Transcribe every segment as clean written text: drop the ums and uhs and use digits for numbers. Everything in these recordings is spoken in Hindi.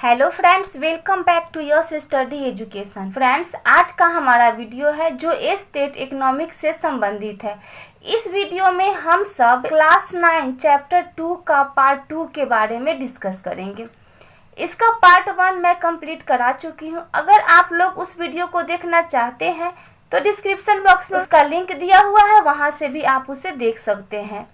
Hello friends, welcome back to your study education. Friends, आज का हमारा वीडियो है जो स्टेट इकोनॉमिक्स से संबंधित है। इस वीडियो में हम सब क्लास 9 चैप्टर 2 का पार्ट 2 के बारे में डिस्कस करेंगे। इसका पार्ट 1 मैं कंप्लीट करा चुकी हूँ। अगर आप लोग उस वीडियो को देखना चाहते हैं तो डिस्क्रिप्शन बॉक्स में उसका लिंक दिया हुआ है, वहाँ से भी आप उसे देख सकते हैं।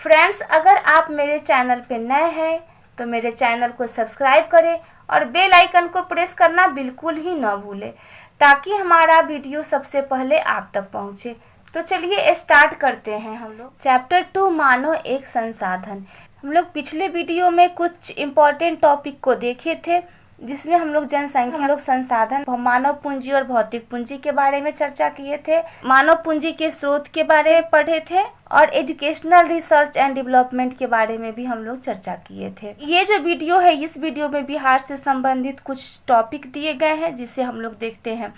फ्रेंड्स, अगर आप मेरे चैनल पे नए हैं तो मेरे चैनल को सब्सक्राइब करें और बेल आइकन को प्रेस करना बिल्कुल ही ना भूलें ताकि हमारा वीडियो सबसे पहले आप तक पहुंचे। तो चलिए स्टार्ट करते हैं हम लोग। चैप्टर 2 मानव एक संसाधन। हम लोग पिछले वीडियो में कुछ इम्पोर्टेंट टॉपिक को देखे थे जिसमें हम लोग जनसंख्या, संसाधन, मानव पूंजी और भौतिक पूंजी के बारे में चर्चा किए थे। मानव पूंजी के स्रोत के बारे में पढ़े थे और एजुकेशनल रिसर्च एंड डेवलपमेंट के बारे में भी हम लोग चर्चा किए थे। ये जो वीडियो है, इस वीडियो में बिहार से संबंधित कुछ टॉपिक दिए गए हैं जिसे हम लोग देखते हैं।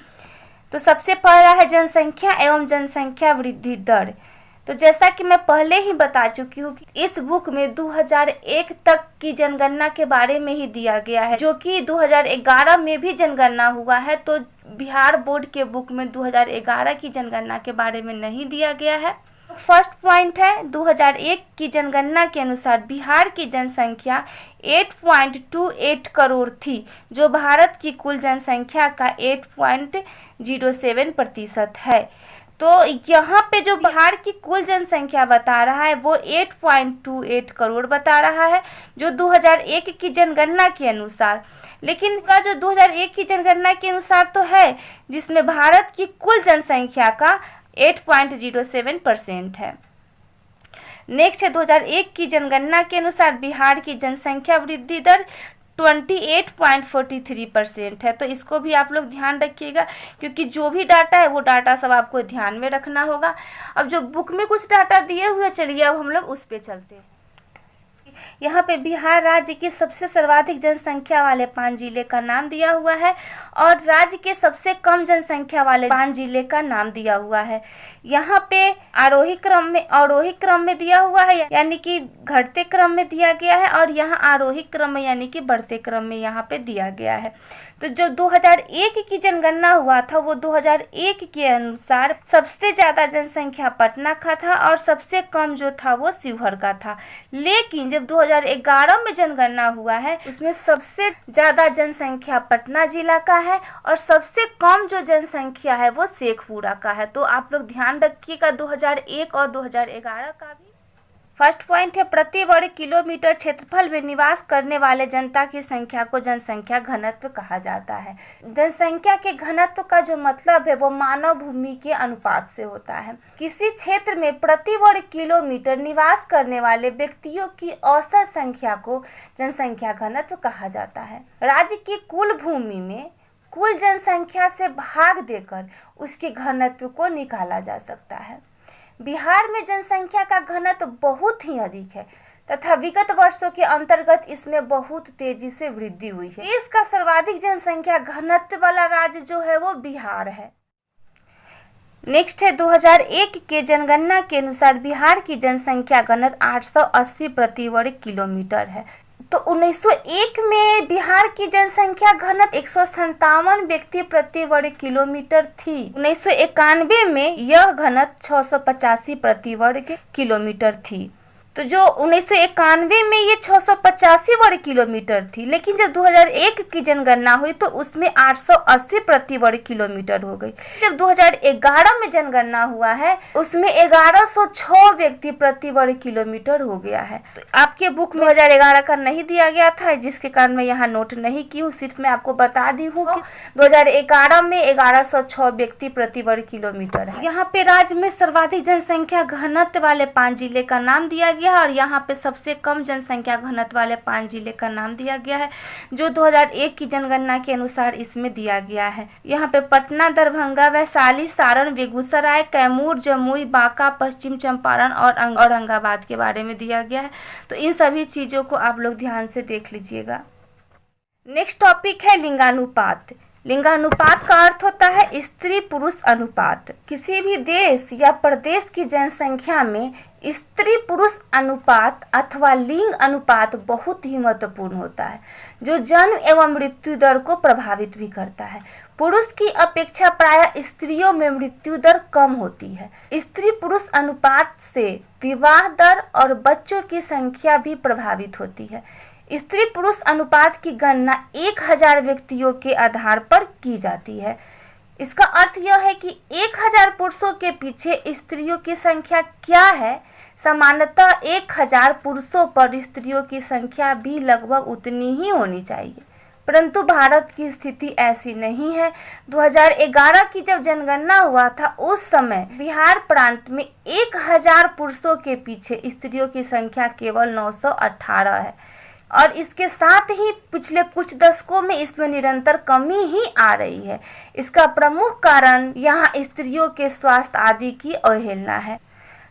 तो सबसे पहला है जनसंख्या एवं जनसंख्या वृद्धि दर। तो जैसा कि मैं पहले ही बता चुकी हूँ कि इस बुक में 2001 तक की जनगणना के बारे में ही दिया गया है, जो कि 2011 में भी जनगणना हुआ है। तो बिहार बोर्ड के बुक में 2011 की जनगणना के बारे में नहीं दिया गया है। फर्स्ट पॉइंट है, 2001 की जनगणना के अनुसार बिहार की जनसंख्या 8.28 करोड़ थी, जो भारत की कुल जनसंख्या का 8.07% है। तो यहाँ पे जो बिहार की कुल जनसंख्या बता रहा है वो 8.28 करोड़ बता रहा है, जो 2001 की जनगणना के अनुसार। लेकिन जो 2001 की जनगणना के अनुसार तो है, जिसमें भारत की कुल जनसंख्या का 8.07% है। नेक्स्ट है 2001 की जनगणना के अनुसार बिहार की जनसंख्या वृद्धि दर 28.43% है। तो इसको भी आप लोग ध्यान रखिएगा, क्योंकि जो भी डाटा है वो डाटा सब आपको ध्यान में रखना होगा। अब जो बुक में कुछ डाटा दिए हुए, चलिए अब हम लोग उस पे चलते हैं। यहाँ पे बिहार राज्य की सबसे सर्वाधिक जनसंख्या वाले 5 जिले का नाम दिया हुआ है और राज्य के सबसे कम जनसंख्या वाले 5 जिले का नाम दिया हुआ है। यहाँ पे अवरोही क्रम में दिया हुआ है, यानी कि घटते क्रम में दिया गया है, और यहाँ आरोही क्रम में यानी कि बढ़ते क्रम में यहाँ पे दिया गया है। तो जो 2001 की जनगणना हुआ था वो 2001 के अनुसार सबसे ज्यादा जनसंख्या पटना का था और सबसे कम जो था वो शिवहर का था। लेकिन जब 2011 में जनगणना हुआ है उसमें सबसे ज्यादा जनसंख्या पटना जिला का है और सबसे कम जो जनसंख्या है वो शेखपुरा का है। तो आप लोग ध्यान रखिएगा 2001 और 2011 का भी। फर्स्ट पॉइंट है, प्रति वर्ग किलोमीटर क्षेत्रफल में निवास करने वाले जनता की संख्या को जनसंख्या घनत्व कहा जाता है। जनसंख्या के घनत्व का जो मतलब है वो मानव भूमि के अनुपात से होता है। किसी क्षेत्र में प्रति वर्ग किलोमीटर निवास करने वाले व्यक्तियों की औसत संख्या को जनसंख्या घनत्व कहा जाता है। राज्य की कुल भूमि में कुल जनसंख्या से भाग देकर उसके घनत्व को निकाला जा सकता है। बिहार में जनसंख्या का घनत्व बहुत ही अधिक है तथा विगत वर्षों के अंतर्गत इसमें बहुत तेजी से वृद्धि हुई है। देश का सर्वाधिक जनसंख्या घनत्व वाला राज्य जो है वो बिहार है। नेक्स्ट है 2001 के जनगणना के अनुसार बिहार की जनसंख्या घनत्व 880 प्रति वर्ग किलोमीटर है। तो 1901 में बिहार की जनसंख्या घनत्व 157 व्यक्ति प्रति वर्ग किलोमीटर थी। 1991 में यह घनत्व 685 प्रति वर्ग किलोमीटर थी। तो जो 1991 में ये 685 वर्ग किलोमीटर थी, लेकिन जब 2001 की जनगणना हुई तो उसमें 880 प्रति वर्ग किलोमीटर हो गई। जब 2011 में जनगणना हुआ है उसमें 1106 व्यक्ति प्रति वर्ग किलोमीटर हो गया है। तो आपके बुक में 2011 का नहीं दिया गया था, जिसके कारण मैं यहाँ नोट नहीं की हूँ। सिर्फ मैं आपको बता दी हूँ कि 2011 में 1106 व्यक्ति प्रति वर्ग किलोमीटर है। यहाँ पे राज्य में सर्वाधिक जनसंख्या घनत्व वाले 5 जिले का नाम दिया गया और यहाँ पे सबसे कम जनसंख्या घनत्व वाले 5 जिले का नाम दिया गया है, जो 2001 की जनगणना के अनुसार इसमें दिया गया है। यहाँ पे पटना, दरभंगा, वैशाली, सारण, बेगूसराय, कैमूर, जमुई, बांका, पश्चिम चंपारण और औरंगाबाद के बारे में दिया गया है। तो इन सभी चीजों को आप लोग ध्यान से देख लीजिएगा। नेक्स्ट टॉपिक है लिंगानुपात। लिंगानुपात का अर्थ होता है स्त्री पुरुष अनुपात। किसी भी देश या प्रदेश की जनसंख्या में स्त्री पुरुष अनुपात अथवा लिंग अनुपात बहुत ही महत्वपूर्ण होता है, जो जन्म एवं मृत्यु दर को प्रभावित भी करता है। पुरुष की अपेक्षा प्रायः स्त्रियों में मृत्यु दर कम होती है। स्त्री पुरुष अनुपात से विवाह दर और बच्चों की संख्या भी प्रभावित होती है। स्त्री पुरुष अनुपात की गणना 1000 व्यक्तियों के आधार पर की जाती है। इसका अर्थ यह है कि 1000 पुरुषों के पीछे स्त्रियों की संख्या क्या है। सामान्यतः 1000 पुरुषों पर स्त्रियों की संख्या भी लगभग उतनी ही होनी चाहिए, परंतु भारत की स्थिति ऐसी नहीं है। 2011 की जब जनगणना हुआ था, उस समय बिहार प्रांत में 1000 पुरुषों के पीछे स्त्रियों की संख्या केवल 918 है और इसके साथ ही पिछले कुछ दशकों में इसमें निरंतर कमी ही आ रही है। इसका प्रमुख कारण यहाँ स्त्रियों के स्वास्थ्य आदि की अवहेलना है।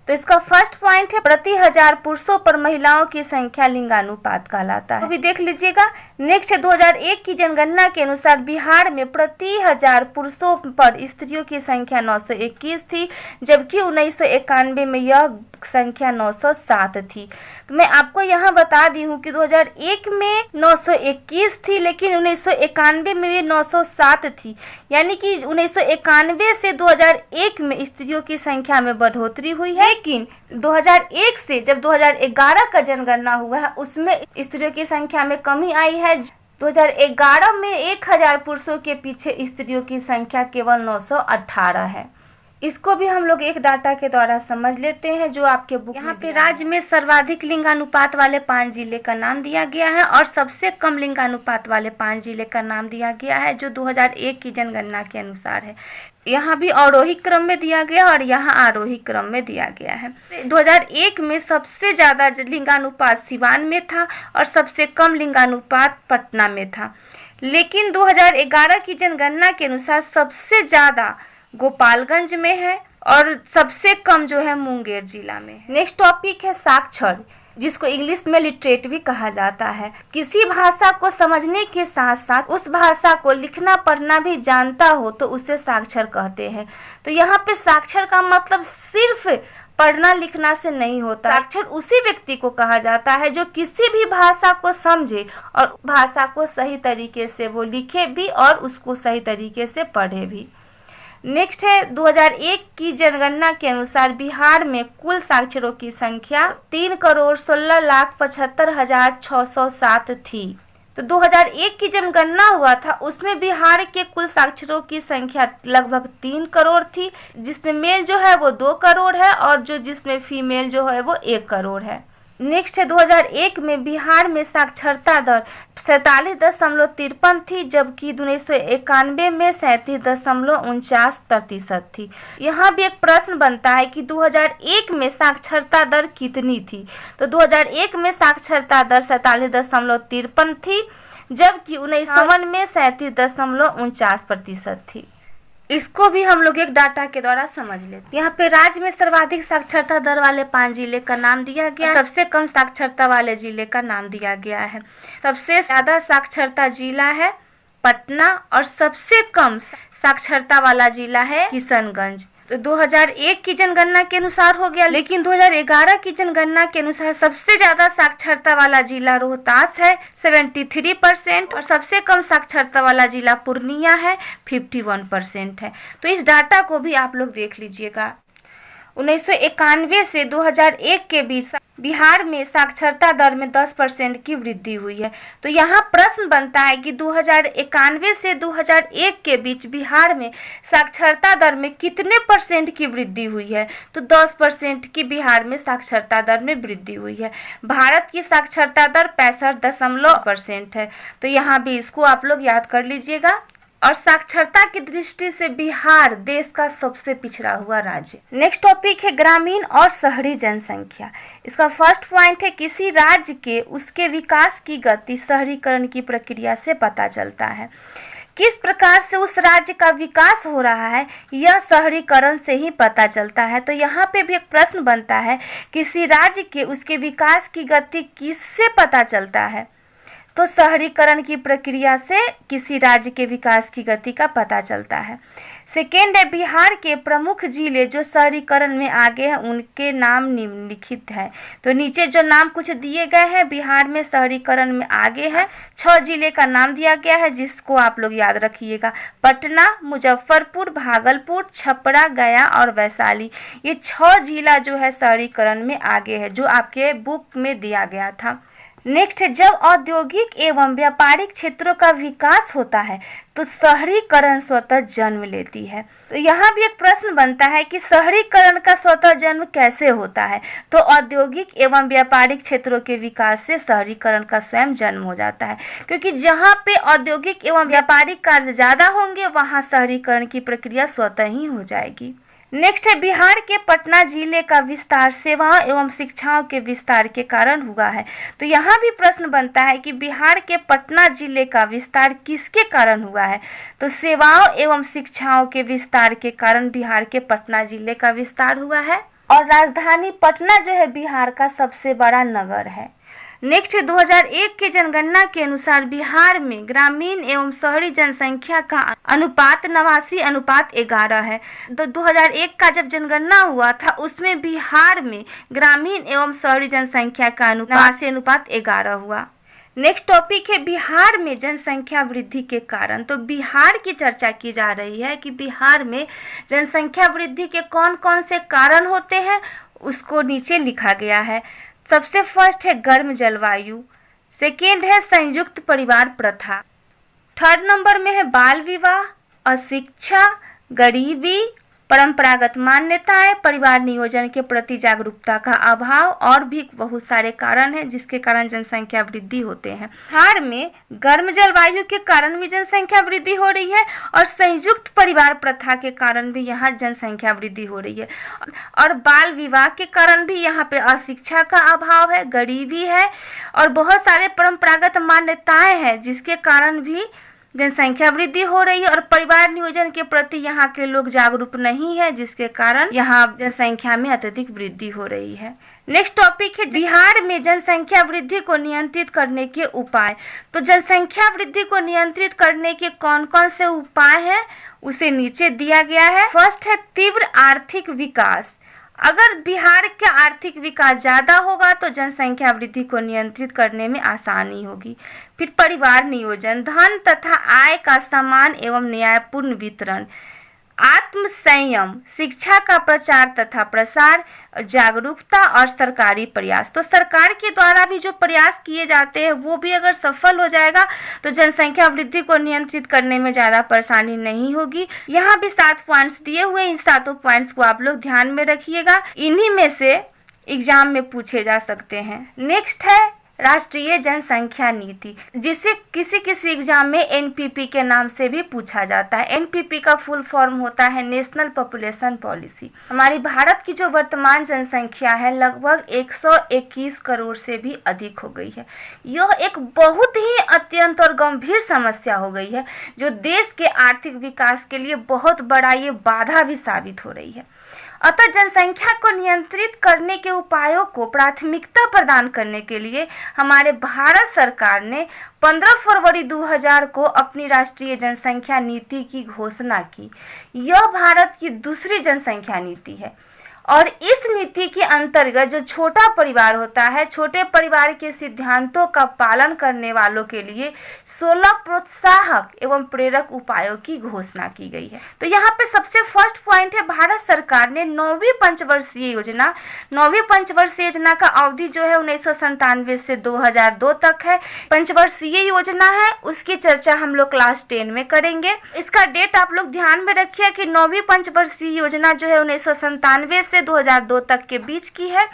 तो इसका फर्स्ट पॉइंट है प्रति 1000 पुरुषों पर महिलाओं की संख्या लिंगानुपात कहलाता है। तो भी देख लीजिएगा। नेक्स्ट है 2001 की जनगणना के अनुसार बिहार में प्रति 1000 पुरुषों पर स्त्रियों की संख्या 921 थी, जबकि 1991 में यह संख्या 907 थी। तो मैं आपको यहाँ बता दी हूँ कि 2001 में 921 थी, लेकिन 1991 में ये 907 थी, यानी कि 1991 से 2001 में स्त्रियों की संख्या में बढ़ोतरी हुई है। लेकिन 2001 से जब 2011 का जनगणना हुआ है, उसमें स्त्रियों की संख्या में कमी आई है। 2011 में 1000 पुरुषों के पीछे स्त्रियों की संख्या केवल 918 है। इसको भी हम लोग एक डाटा के द्वारा समझ लेते हैं जो आपके बुक यहाँ पे राज्य में सर्वाधिक लिंगानुपात वाले 5 जिले का नाम दिया गया है और सबसे कम लिंगानुपात वाले 5 जिले का नाम दिया गया है, जो 2001 की जनगणना के अनुसार है। यहाँ भी अवरोही क्रम में दिया गया और यहाँ आरोही क्रम में दिया गया है। 2001 में सबसे ज़्यादा लिंगानुपात सिवान में था और सबसे कम लिंगानुपात पटना में था, लेकिन 2011 की जनगणना के अनुसार सबसे ज़्यादा गोपालगंज में है और सबसे कम जो है मुंगेर जिला में। नेक्स्ट टॉपिक है साक्षर, जिसको इंग्लिश में लिटरेट भी कहा जाता है। किसी भाषा को समझने के साथ साथ उस भाषा को लिखना पढ़ना भी जानता हो तो उसे साक्षर कहते हैं। तो यहाँ पे साक्षर का मतलब सिर्फ पढ़ना लिखना से नहीं होता। साक्षर उसी व्यक्ति को कहा जाता है जो किसी भी भाषा को समझे और भाषा को सही तरीके से वो लिखे भी और उसको सही तरीके से पढ़े भी। नेक्स्ट है 2001 की जनगणना के अनुसार बिहार में कुल साक्षरों की संख्या 3,16,75,607 थी। तो 2001 की जनगणना हुआ था, उसमें बिहार के कुल साक्षरों की संख्या लगभग 3 करोड़ थी, जिसमें मेल जो है वो 2 करोड़ है और जिसमें फीमेल जो है वो 1 करोड़ है। नेक्स्ट है 2001 में बिहार में साक्षरता दर 47.53 थी, जबकि 1991 में 37.49% थी। यहाँ भी एक प्रश्न बनता है कि 2001 में साक्षरता दर कितनी थी। तो 2001 में साक्षरता दर 47.53 थी, जबकि 1991 में 37.49% थी। इसको भी हम लोग एक डाटा के द्वारा समझ लेते हैं। यहाँ पे राज्य में सर्वाधिक साक्षरता दर वाले 5 जिले का नाम दिया गया है, सबसे कम साक्षरता वाले जिले का नाम दिया गया है। सबसे ज्यादा साक्षरता जिला है पटना और सबसे कम साक्षरता वाला जिला है किशनगंज। तो 2001 की जनगणना के अनुसार हो गया, लेकिन 2011 की जनगणना के अनुसार सबसे ज्यादा साक्षरता वाला जिला रोहतास है 73% और सबसे कम साक्षरता वाला जिला पूर्णिया है 51% है। तो इस डाटा को भी आप लोग देख लीजिएगा। 1991 से 2001 के बीच बिहार में साक्षरता दर में 10% की वृद्धि हुई है। तो यहाँ प्रश्न बनता है कि 2091 से 2001 के बीच बिहार में साक्षरता दर में कितने % की वृद्धि हुई है। तो 10% की बिहार में साक्षरता दर में वृद्धि हुई है। भारत की साक्षरता दर 65% है। तो यहाँ भी इसको आप लोग याद कर लीजिएगा। और साक्षरता की दृष्टि से बिहार देश का सबसे पिछड़ा हुआ राज्य। नेक्स्ट टॉपिक है ग्रामीण और शहरी जनसंख्या। इसका फर्स्ट पॉइंट है किसी राज्य के उसके विकास की गति शहरीकरण की प्रक्रिया से पता चलता है। किस प्रकार से उस राज्य का विकास हो रहा है यह शहरीकरण से ही पता चलता है। तो यहाँ पे भी एक प्रश्न बनता है किसी राज्य के उसके विकास की गति किससे पता चलता है। तो शहरीकरण की प्रक्रिया से किसी राज्य के विकास की गति का पता चलता है। सेकेंड है, बिहार के प्रमुख जिले जो शहरीकरण में आगे हैं उनके नाम निम्नलिखित है। तो नीचे जो नाम कुछ दिए गए हैं बिहार में शहरीकरण में आगे है, 6 जिले का नाम दिया गया है जिसको आप लोग याद रखिएगा। पटना, मुजफ्फरपुर, भागलपुर, छपरा, गया और वैशाली, ये 6 जिला जो है शहरीकरण में आगे है, जो आपके बुक में दिया गया था। नेक्स्ट है, जब औद्योगिक एवं व्यापारिक क्षेत्रों का विकास होता है तो शहरीकरण स्वतः जन्म लेती है। तो यहाँ भी एक प्रश्न बनता है कि शहरीकरण का स्वतः जन्म कैसे होता है। तो औद्योगिक एवं व्यापारिक क्षेत्रों के विकास से शहरीकरण का स्वयं जन्म हो जाता है, क्योंकि जहाँ पे औद्योगिक एवं व्यापारिक कार्य ज़्यादा होंगे वहाँ शहरीकरण की प्रक्रिया स्वतः ही हो जाएगी। नेक्स्ट है, बिहार के पटना जिले का विस्तार सेवाओं एवं शिक्षाओं के विस्तार के कारण हुआ है। तो यहाँ भी प्रश्न बनता है कि बिहार के पटना जिले का विस्तार किसके कारण हुआ है। तो सेवाओं एवं शिक्षाओं के विस्तार के कारण बिहार के पटना जिले का विस्तार हुआ है। और राजधानी पटना जो है बिहार का सबसे बड़ा नगर है। नेक्स्ट 2001 के जनगणना के अनुसार बिहार में ग्रामीण एवं शहरी जनसंख्या का अनुपात 89:11 है। तो 2001 का जब जनगणना हुआ था उसमें बिहार में ग्रामीण एवं शहरी जनसंख्या का 89:11 हुआ। नेक्स्ट टॉपिक है, बिहार में जनसंख्या वृद्धि के कारण। तो बिहार की चर्चा की जा रही है कि बिहार में जनसंख्या वृद्धि के कौन कौन से कारण होते हैं, उसको नीचे लिखा गया है। सबसे फर्स्ट है गर्म जलवायु, सेकेंड है संयुक्त परिवार प्रथा, थर्ड नंबर में है बाल विवाह, अशिक्षा, गरीबी, परंपरागत मान्यताएं, परिवार नियोजन के प्रति जागरूकता का अभाव और भी बहुत सारे कारण हैं जिसके कारण जनसंख्या वृद्धि होते हैं। बिहार में गर्म जलवायु के कारण भी जनसंख्या वृद्धि हो रही है और संयुक्त परिवार प्रथा के कारण भी यहाँ जनसंख्या वृद्धि हो रही है और बाल विवाह के कारण भी यहाँ पे अशिक्षा का अभाव है, गरीबी है और बहुत सारे परंपरागत मान्यताएं हैं जिसके कारण भी जनसंख्या वृद्धि हो रही है और परिवार नियोजन के प्रति यहाँ के लोग जागरूक नहीं है जिसके कारण यहाँ जनसंख्या में अत्यधिक वृद्धि हो रही है। नेक्स्ट टॉपिक है, बिहार में जनसंख्या वृद्धि को नियंत्रित करने के उपाय। तो जनसंख्या वृद्धि को नियंत्रित करने के कौन कौन से उपाय हैं उसे नीचे दिया गया है। फर्स्ट है तीव्र आर्थिक विकास। अगर बिहार का आर्थिक विकास ज़्यादा होगा तो जनसंख्या वृद्धि को नियंत्रित करने में आसानी होगी। फिर परिवार नियोजन, धन तथा आय का समान एवं न्यायपूर्ण वितरण, आत्म संयम, शिक्षा का प्रचार तथा प्रसार, जागरूकता और सरकारी प्रयास। तो सरकार के द्वारा भी जो प्रयास किए जाते हैं वो भी अगर सफल हो जाएगा तो जनसंख्या वृद्धि को नियंत्रित करने में ज़्यादा परेशानी नहीं होगी। यहाँ भी 7 पॉइंट्स दिए हुए, इन 7 पॉइंट्स को आप लोग ध्यान में रखिएगा, इन्हीं में से एग्जाम में पूछे जा सकते हैं। नेक्स्ट है राष्ट्रीय जनसंख्या नीति, जिसे किसी किसी एग्जाम में एनपीपी के नाम से भी पूछा जाता है। एनपीपी का फुल फॉर्म होता है नेशनल पॉपुलेशन पॉलिसी। हमारी भारत की जो वर्तमान जनसंख्या है लगभग 121 करोड़ से भी अधिक हो गई है। यह एक बहुत ही अत्यंत और गंभीर समस्या हो गई है जो देश के आर्थिक विकास के लिए बहुत बड़ा ये बाधा भी साबित हो रही है। अतः जनसंख्या को नियंत्रित करने के उपायों को प्राथमिकता प्रदान करने के लिए हमारे भारत सरकार ने 15 फरवरी 2000 को अपनी राष्ट्रीय जनसंख्या नीति की घोषणा की। यह भारत की दूसरी जनसंख्या नीति है और इस नीति के अंतर्गत जो छोटा परिवार होता है, छोटे परिवार के सिद्धांतों का पालन करने वालों के लिए 16 प्रोत्साहक एवं प्रेरक उपायों की घोषणा की गई है। तो यहाँ पे सबसे फर्स्ट पॉइंट है, भारत सरकार ने 9वीं पंचवर्षीय योजना, 9वीं पंचवर्षीय योजना का अवधि जो है 1997 से 2002 तक है, पंचवर्षीय योजना है, उसकी चर्चा हम लोग क्लास 10 में करेंगे। इसका डेट आप लोग ध्यान में रखिए कि 9वीं पंचवर्षीय योजना जो है 1997 से 2002 तक के बीच की है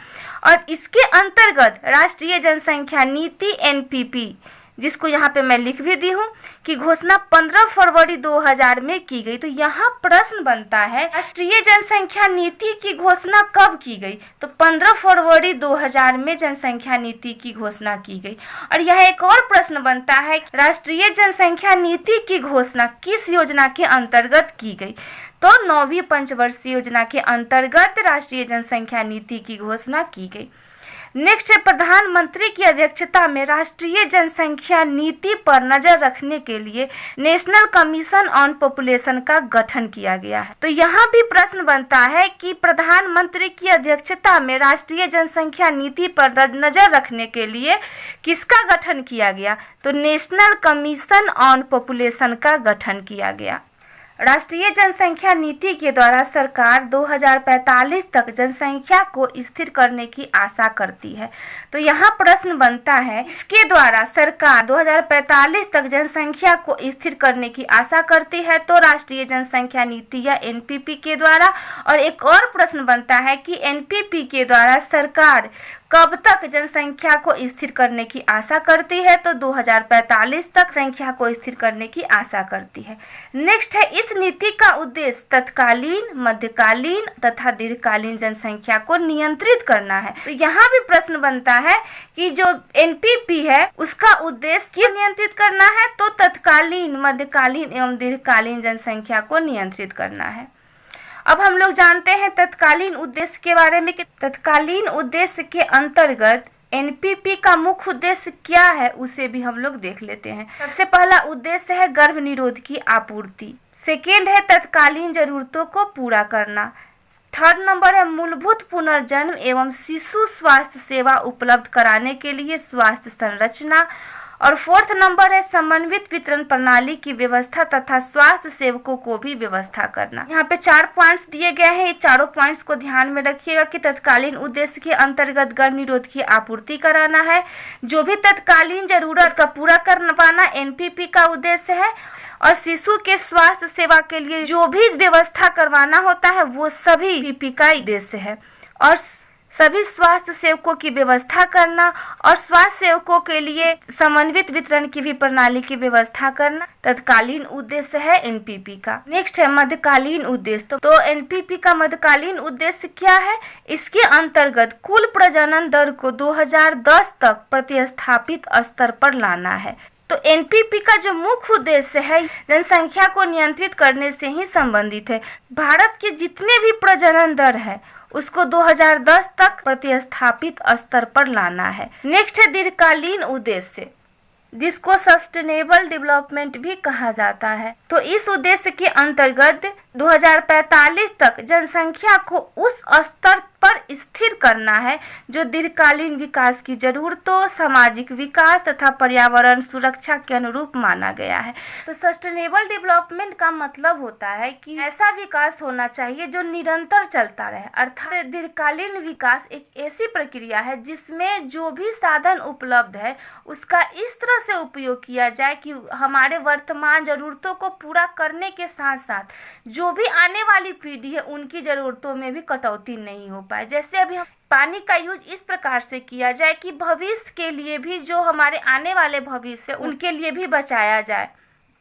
और इसके अंतर्गत राष्ट्रीय जनसंख्या नीति एनपीपी, जिसको यहाँ पे मैं लिख भी दी हूँ, कि घोषणा 15 फरवरी 2000 में की गई। तो यहाँ प्रश्न बनता है राष्ट्रीय जनसंख्या नीति की घोषणा कब की गई? तो 15 फरवरी 2000 में जनसंख्या नीति की घोषणा की गई। और यह एक और प्रश्न बनता है राष्ट्रीय जनसंख्या नीति की घोषणा किस योजना के अंतर्गत की गई? तो 9वीं पंचवर्षीय योजना के अंतर्गत राष्ट्रीय जनसंख्या नीति की घोषणा की गई। नेक्स्ट है प्रधानमंत्री की अध्यक्षता में राष्ट्रीय जनसंख्या नीति पर नजर रखने के लिए नेशनल कमीशन ऑन पॉपुलेशन का गठन किया गया है। तो यहाँ भी प्रश्न बनता है कि प्रधानमंत्री की अध्यक्षता में राष्ट्रीय जनसंख्या नीति पर नजर रखने के लिए किसका गठन किया गया? तो नेशनल कमीशन ऑन पॉपुलेशन का गठन किया गया। राष्ट्रीय जनसंख्या नीति के द्वारा सरकार 2045 तक जनसंख्या को स्थिर करने की आशा करती है। तो यहाँ प्रश्न बनता है, इसके द्वारा सरकार 2045 तक जनसंख्या को स्थिर करने की आशा करती है, तो राष्ट्रीय जनसंख्या नीति या एनपीपी के द्वारा। और एक और प्रश्न बनता है कि एनपीपी के द्वारा सरकार कब तक जनसंख्या को स्थिर करने की आशा करती है? तो 2045 तक संख्या को स्थिर करने की आशा करती है। नेक्स्ट है, इस नीति का उद्देश्य तत्कालीन, मध्यकालीन तथा दीर्घकालीन जनसंख्या को नियंत्रित करना है। तो यहाँ भी प्रश्न बनता है कि जो एनपीपी है उसका उद्देश्य किस नियंत्रित करना है? तो तत्कालीन, मध्यकालीन एवं दीर्घकालीन जनसंख्या को नियंत्रित करना है। अब हम लोग जानते हैं तत्कालीन उद्देश्य के बारे में कि तत्कालीन उद्देश्य के अंतर्गत एनपीपी का मुख्य उद्देश्य क्या है, उसे भी हम लोग देख लेते हैं। सबसे पहला उद्देश्य है गर्भ निरोध की आपूर्ति। सेकेंड है तत्कालीन जरूरतों को पूरा करना। थर्ड नंबर है मूलभूत पुनर्जन्म एवं शिशु स्वास्थ्य सेवा उपलब्ध कराने के लिए स्वास्थ्य संरचना। और फोर्थ नंबर है समन्वित वितरण प्रणाली की व्यवस्था तथा स्वास्थ्य सेवकों को भी व्यवस्था करना। यहाँ पे 4 पॉइंट्स दिए गए हैं, ये चारों पॉइंट्स को ध्यान में रखिएगा कि तत्कालीन उद्देश्य के अंतर्गत गर्भ निरोध की आपूर्ति कराना है, जो भी तत्कालीन जरूरत का पूरा कर पाना एनपीपी का उद्देश्य है, और शिशु के स्वास्थ्य सेवा के लिए जो भी व्यवस्था करवाना होता है वो सभी पीपी का उद्देश्य है। और सभी स्वास्थ्य सेवकों की व्यवस्था करना और स्वास्थ्य सेवकों के लिए समन्वित वितरण की भी प्रणाली की व्यवस्था करना तत्कालीन उद्देश्य है एनपीपी का। नेक्स्ट है मध्यकालीन उद्देश्य। तो एनपीपी का मध्यकालीन उद्देश्य क्या है? इसके अंतर्गत कुल प्रजनन दर को 2010 तक प्रतिस्थापित स्तर पर लाना है। तो एनपीपी का जो मुख्य उद्देश्य है जनसंख्या को नियंत्रित करने से ही संबंधित है। भारत के जितने भी प्रजनन दर है उसको 2010 तक प्रतिस्थापित स्तर पर लाना है। नेक्स्ट है दीर्घकालीन उद्देश्य, जिसको सस्टेनेबल डेवलपमेंट भी कहा जाता है। तो इस उद्देश्य के अंतर्गत 2045 तक जनसंख्या को उस स्तर पर स्थिर करना है जो दीर्घकालीन विकास की जरूरतों, सामाजिक विकास तथा पर्यावरण सुरक्षा के अनुरूप माना गया है। तो सस्टेनेबल डेवलपमेंट का मतलब होता है कि ऐसा विकास होना चाहिए जो निरंतर चलता रहे। अर्थात दीर्घकालीन विकास एक ऐसी प्रक्रिया है जिसमें जो भी साधन उपलब्ध है उसका इस तरह से उपयोग किया जाए कि हमारे वर्तमान जरूरतों को पूरा करने के साथ साथ जो भी आने वाली पीढ़ी है उनकी जरूरतों में भी कटौती नहीं हो पाए। जैसे अभी हम पानी का यूज इस प्रकार से किया जाए कि भविष्य के लिए भी, जो हमारे आने वाले भविष्य उनके लिए भी बचाया जाए।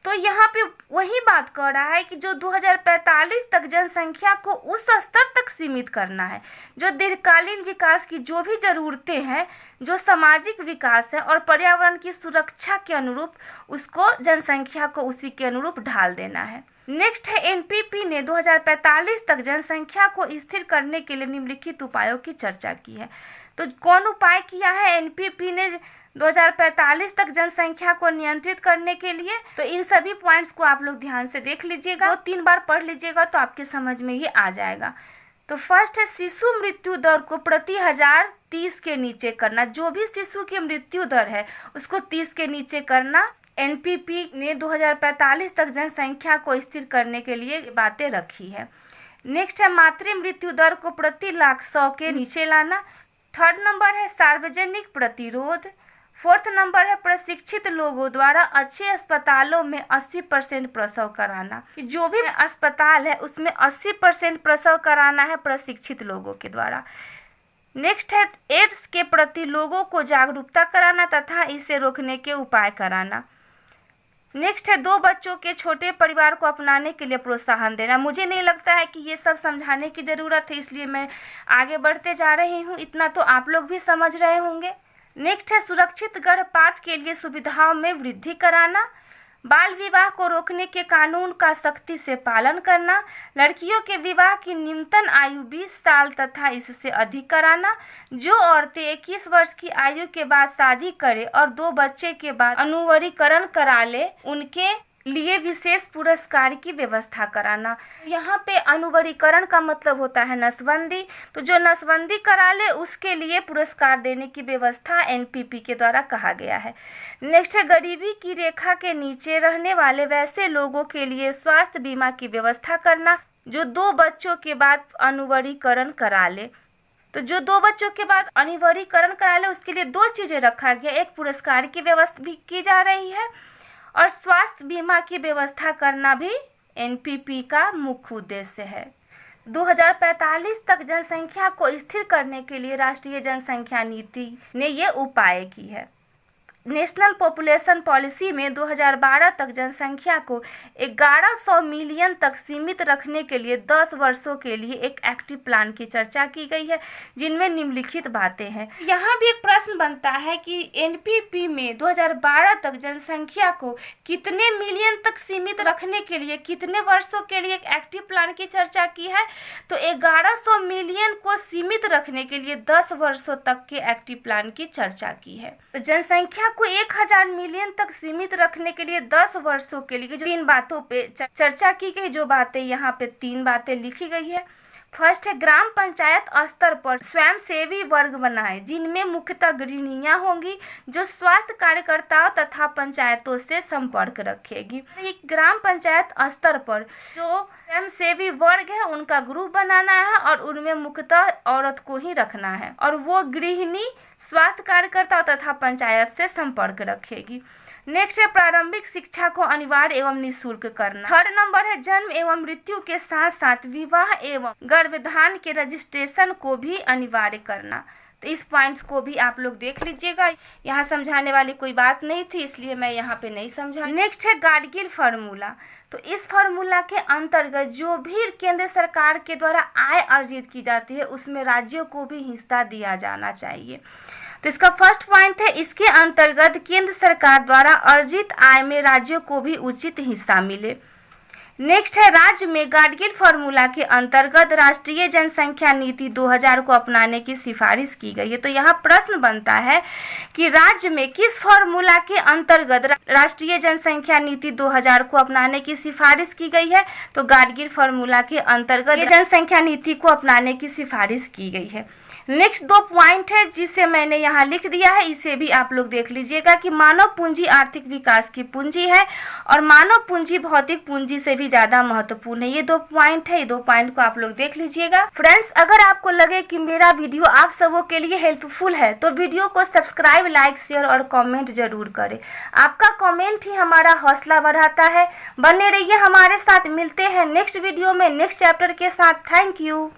तो यहाँ पे वही बात कर रहा है कि जो 2045 तक जनसंख्या को उस स्तर तक सीमित करना है जो दीर्घकालीन विकास की जो भी जरूरतें हैं, जो सामाजिक विकास है और पर्यावरण की सुरक्षा के अनुरूप उसको जनसंख्या को उसी के अनुरूप ढाल देना है। नेक्स्ट है एनपीपी ने 2045 तक जनसंख्या को स्थिर करने के लिए निम्नलिखित उपायों की चर्चा की है। तो कौन उपाय किया है एनपीपी ने 2045 तक जनसंख्या को नियंत्रित करने के लिए? तो इन सभी पॉइंट्स को आप लोग ध्यान से देख लीजिएगा, 2-3 बार पढ़ लीजिएगा तो आपके समझ में ये आ जाएगा। तो फर्स्ट है शिशु मृत्यु दर को प्रति 1000 30 के नीचे करना। जो भी शिशु की मृत्यु दर है उसको 30 के नीचे करना। एनपीपी ने 2045 तक जनसंख्या को स्थिर करने के लिए बातें रखी है। नेक्स्ट है मातृ मृत्यु दर को प्रति लाख 100 के नीचे लाना। थर्ड नंबर है सार्वजनिक प्रतिरोध। फोर्थ नंबर है प्रशिक्षित लोगों द्वारा अच्छे अस्पतालों में 80% प्रसव कराना। जो भी अस्पताल है उसमें 80% प्रसव कराना है प्रशिक्षित लोगों के द्वारा। नेक्स्ट है एड्स के प्रति लोगों को जागरूकता कराना तथा इसे रोकने के उपाय कराना। नेक्स्ट है 2 बच्चों के छोटे परिवार को अपनाने के लिए प्रोत्साहन देना। मुझे नहीं लगता है कि ये सब समझाने की ज़रूरत है, इसलिए मैं आगे बढ़ते जा रही हूँ। इतना तो आप लोग भी समझ रहे होंगे। नेक्स्ट है सुरक्षित गर्भपात के लिए सुविधाओं में वृद्धि कराना। बाल विवाह को रोकने के कानून का सख्ती से पालन करना, लड़कियों के विवाह की न्यूनतम आयु 20 साल तथा इससे अधिक कराना, जो औरतें 21 वर्ष की आयु के बाद शादी करें और 2 बच्चे के बाद अनुवरीकरण करा ले, उनके लिए विशेष पुरस्कार की व्यवस्था कराना। यहाँ पे अनुवरीकरण का मतलब होता है नसबंदी, तो जो नसबंदी करा ले उसके लिए पुरस्कार देने की व्यवस्था एनपीपी के द्वारा कहा गया है। नेक्स्ट है गरीबी की रेखा के नीचे रहने वाले वैसे लोगों के लिए स्वास्थ्य बीमा की व्यवस्था करना जो 2 बच्चों के बाद अनुवरीकरण करा ले। तो जो 2 बच्चों के बाद अनुवरीकरण करा ले उसके लिए 2 चीजें रखा गया, एक पुरस्कार की व्यवस्था भी की जा रही है और स्वास्थ्य बीमा की व्यवस्था करना भी एनपीपी का मुख्य उद्देश्य है। 2045 तक जनसंख्या को स्थिर करने के लिए राष्ट्रीय जनसंख्या नीति ने ये उपाय की है। नेशनल पॉपुलेशन पॉलिसी में 2012 तक जनसंख्या को 1100 मिलियन तक सीमित रखने के लिए 10 वर्षों के लिए एक एक्टिव प्लान की चर्चा की गई है, जिनमें निम्नलिखित बातें हैं। यहाँ भी एक प्रश्न बनता है कि एनपीपी में 2012 तक जनसंख्या को कितने मिलियन तक सीमित रखने के लिए कितने वर्षों के लिए एक एक्टिव प्लान की चर्चा की है, तो 1100 मिलियन को सीमित रखने के लिए 10 वर्षों तक के एक्टिव प्लान की चर्चा की है। तो जनसंख्या को 1000 मिलियन तक सीमित रखने के लिए 10 वर्षों के लिए जो 3 बातों पे चर्चा की गई, जो बातें यहाँ पे 3 बातें लिखी गई है। फर्स्ट है ग्राम पंचायत स्तर पर स्वयंसेवी वर्ग बनाए, जिनमें मुख्यतः गृहिणियां होंगी जो स्वास्थ्य कार्यकर्ताओं तथा पंचायतों से संपर्क रखेगी। एक ग्राम पंचायत स्तर पर जो स्वयंसेवी वर्ग है उनका ग्रुप बनाना है और उनमें मुख्यतः औरत को ही रखना है और वो गृहिणी स्वास्थ्य कार्यकर्ता तथा पंचायत से संपर्क रखेगी। नेक्स्ट है प्रारंभिक शिक्षा को अनिवार्य एवं निःशुल्क करना। थर्ड नंबर है जन्म एवं मृत्यु के साथ साथ विवाह एवं गर्भधान के रजिस्ट्रेशन को भी अनिवार्य करना। तो इस पॉइंट्स को भी आप लोग देख लीजिएगा, यहाँ समझाने वाली कोई बात नहीं थी इसलिए मैं यहाँ पे नहीं समझा। नेक्स्ट है गाडगिल फार्मूला। तो इस फार्मूला के अंतर्गत जो भी केंद्र सरकार के द्वारा आय अर्जित की जाती है उसमें राज्यों को भी हिस्सा दिया जाना चाहिए। तो इसका फर्स्ट पॉइंट है इसके अंतर्गत केंद्र सरकार द्वारा अर्जित आय में राज्यों को भी उचित हिस्सा मिले। नेक्स्ट है राज्य में गाडगिल फार्मूला के अंतर्गत राष्ट्रीय जनसंख्या नीति 2000 को अपनाने की सिफारिश की गई है। तो यहाँ प्रश्न बनता है कि राज्य में किस फार्मूला के अंतर्गत राष्ट्रीय जनसंख्या नीति 2000 को अपनाने की सिफारिश की गई है, तो गाडगिल फार्मूला के अंतर्गत जनसंख्या नीति को अपनाने की सिफारिश की गई है। नेक्स्ट 2 पॉइंट है जिसे मैंने यहाँ लिख दिया है, इसे भी आप लोग देख लीजिएगा कि मानव पूंजी आर्थिक विकास की पूंजी है और मानव पूंजी भौतिक पूंजी से भी ज्यादा महत्वपूर्ण है। ये 2 पॉइंट है, ये 2 पॉइंट को आप लोग देख लीजिएगा। फ्रेंड्स, अगर आपको लगे कि मेरा वीडियो आप सबों के लिए हेल्पफुल है तो वीडियो को सब्सक्राइब, लाइक, शेयर और कॉमेंट जरूर करें। आपका कॉमेंट ही हमारा हौसला बढ़ाता है। बने रहिए हमारे साथ, मिलते हैं नेक्स्ट वीडियो में नेक्स्ट चैप्टर के साथ। Thank you.